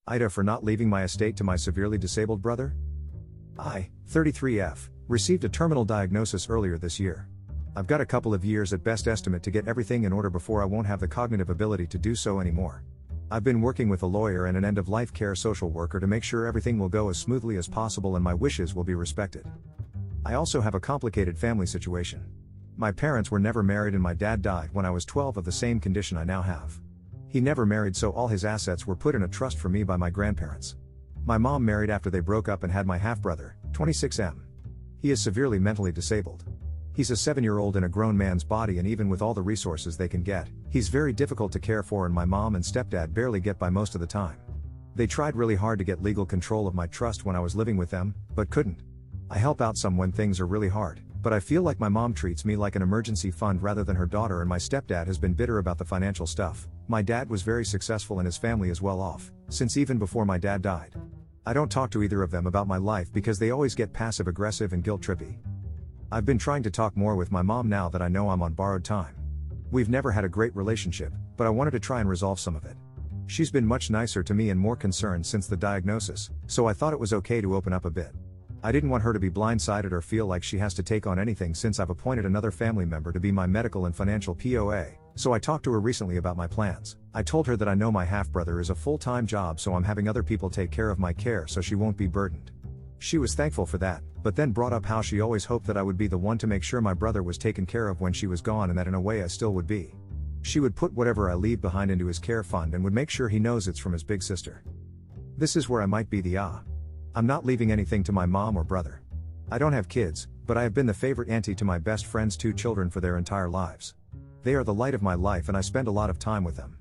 AITA for not leaving my estate to my severely disabled brother? I, 33F, received a terminal diagnosis earlier this year. I've got a couple of years at best estimate to get everything in order before I won't have the cognitive ability to do so anymore. I've been working with a lawyer and an end-of-life care social worker to make sure everything will go as smoothly as possible and my wishes will be respected. I also have a complicated family situation. My parents were never married and my dad died when I was 12 of the same condition I now have. He never married, so all his assets were put in a trust for me by my grandparents. My mom married after they broke up and had my half-brother, 26M. He is severely mentally disabled. He's a 7-year-old in a grown man's body, and even with all the resources they can get, he's very difficult to care for, and my mom and stepdad barely get by most of the time. They tried really hard to get legal control of my trust when I was living with them, but couldn't. I help out some when things are really hard, but I feel like my mom treats me like an emergency fund rather than her daughter, and my stepdad has been bitter about the financial stuff. My dad was very successful and his family is well off, since even before my dad died. I don't talk to either of them about my life because they always get passive-aggressive and guilt-trippy. I've been trying to talk more with my mom now that I know I'm on borrowed time. We've never had a great relationship, but I wanted to try and resolve some of it. She's been much nicer to me and more concerned since the diagnosis, so I thought it was okay to open up a bit. I didn't want her to be blindsided or feel like she has to take on anything since I've appointed another family member to be my medical and financial POA, so I talked to her recently about my plans. I told her that I know my half-brother is a full-time job, so I'm having other people take care of my care so she won't be burdened. She was thankful for that, but then brought up how she always hoped that I would be the one to make sure my brother was taken care of when she was gone, and that in a way I still would be. She would put whatever I leave behind into his care fund and would make sure he knows it's from his big sister. This is where I might be the I'm not leaving anything to my mom or brother. I don't have kids, but I have been the favorite auntie to my best friend's 2 children for their entire lives. They are the light of my life and I spend a lot of time with them.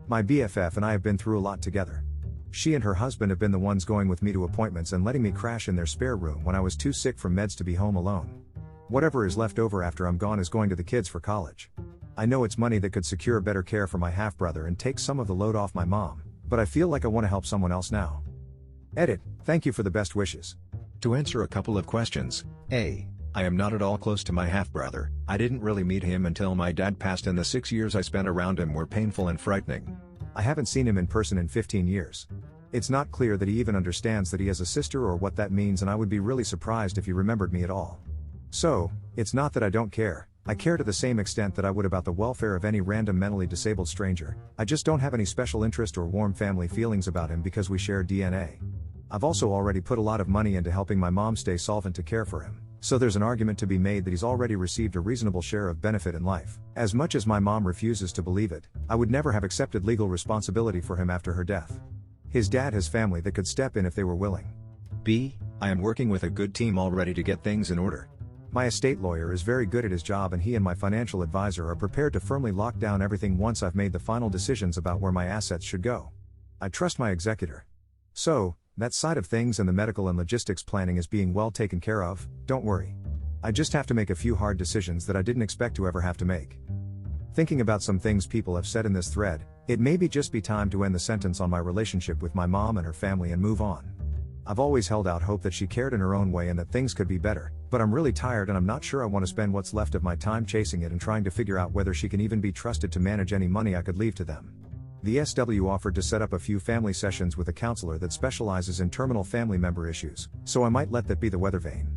My BFF and I have been through a lot together. She and her husband have been the ones going with me to appointments and letting me crash in their spare room when I was too sick from meds to be home alone. Whatever is left over after I'm gone is going to the kids for college. I know it's money that could secure better care for my half-brother and take some of the load off my mom, but I feel like I want to help someone else now. Edit. Thank you for the best wishes. To answer a couple of questions. A. I am not at all close to my half-brother. I didn't really meet him until my dad passed, and the 6 years I spent around him were painful and frightening. I haven't seen him in person in 15 years. It's not clear that he even understands that he has a sister or what that means, and I would be really surprised if he remembered me at all. So, it's not that I don't care. I care to the same extent that I would about the welfare of any random mentally disabled stranger. I just don't have any special interest or warm family feelings about him because we share DNA. I've also already put a lot of money into helping my mom stay solvent to care for him, so there's an argument to be made that he's already received a reasonable share of benefit in life. As much as my mom refuses to believe it, I would never have accepted legal responsibility for him after her death. His dad has family that could step in if they were willing. B. I am working with a good team already to get things in order. My estate lawyer is very good at his job, and he and my financial advisor are prepared to firmly lock down everything once I've made the final decisions about where my assets should go. I trust my executor. So, that side of things and the medical and logistics planning is being well taken care of, don't worry. I just have to make a few hard decisions that I didn't expect to ever have to make. Thinking about some things people have said in this thread, it may just be time to end the sentence on my relationship with my mom and her family and move on. I've always held out hope that she cared in her own way and that things could be better, but I'm really tired and I'm not sure I want to spend what's left of my time chasing it and trying to figure out whether she can even be trusted to manage any money I could leave to them. The SW offered to set up a few family sessions with a counselor that specializes in terminal family member issues, so I might let that be the weather vane.